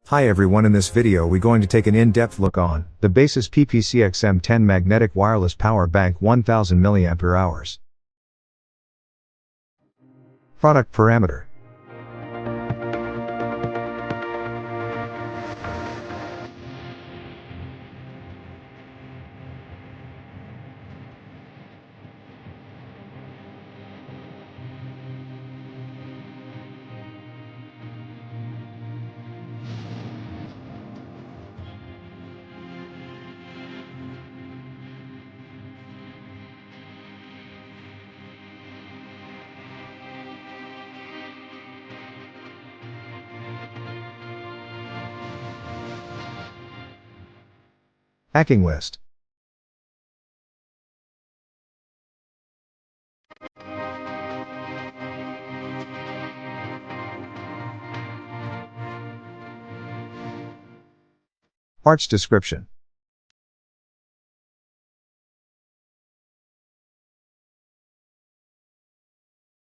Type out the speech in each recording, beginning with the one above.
Hi everyone, in this video we're going to take an in-depth look on the Baseus PPCXM10 Magnetic Wireless Power Bank 1000 mAh. Product parameter. Packing list. Parts description.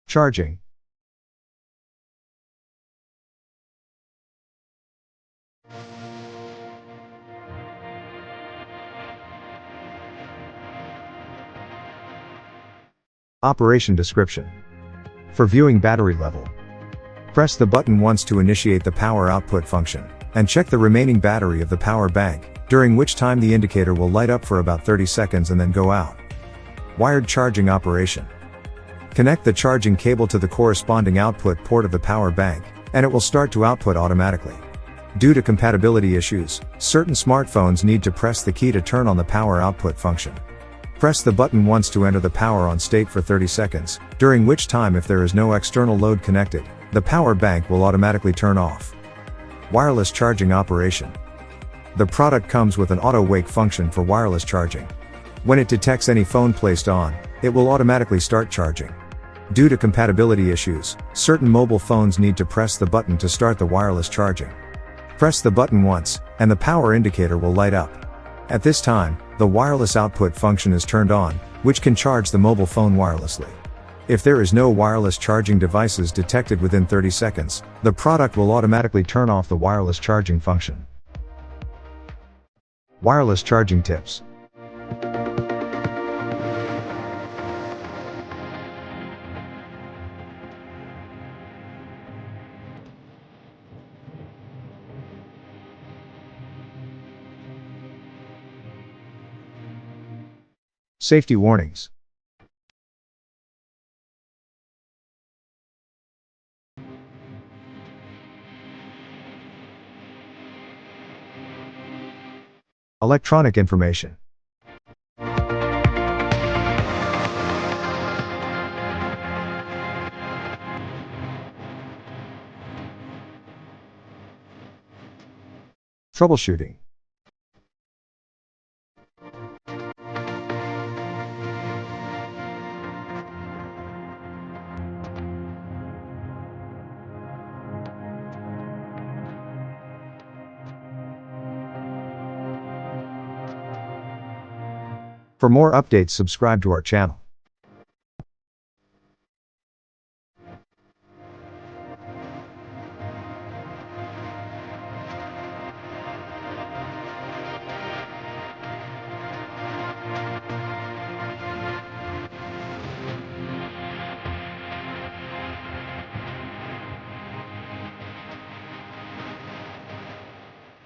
Charging. Operation description. For viewing battery level, press the button once to initiate the power output function, and check the remaining battery of the power bank, during which time the indicator will light up for about 30 seconds and then go out. Wired charging operation. Connect the charging cable to the corresponding output port of the power bank, and it will start to output automatically. Due to compatibility issues, certain smartphones need to press the key to turn on the power output function. Press the button once to enter the power on state for 30 seconds, during which time, if there is no external load connected, the power bank will automatically turn off. Wireless charging operation. The product comes with an auto-wake function for wireless charging. When it detects any phone placed on, it will automatically start charging. Due to compatibility issues, certain mobile phones need to press the button to start the wireless charging. Press the button once, and the power indicator will light up. At this time, the wireless output function is turned on, which can charge the mobile phone wirelessly. If there is no wireless charging devices detected within 30 seconds, the product will automatically turn off the wireless charging function. Wireless charging tips. Safety warnings. Electronic information. Troubleshooting. For more updates, subscribe to our channel.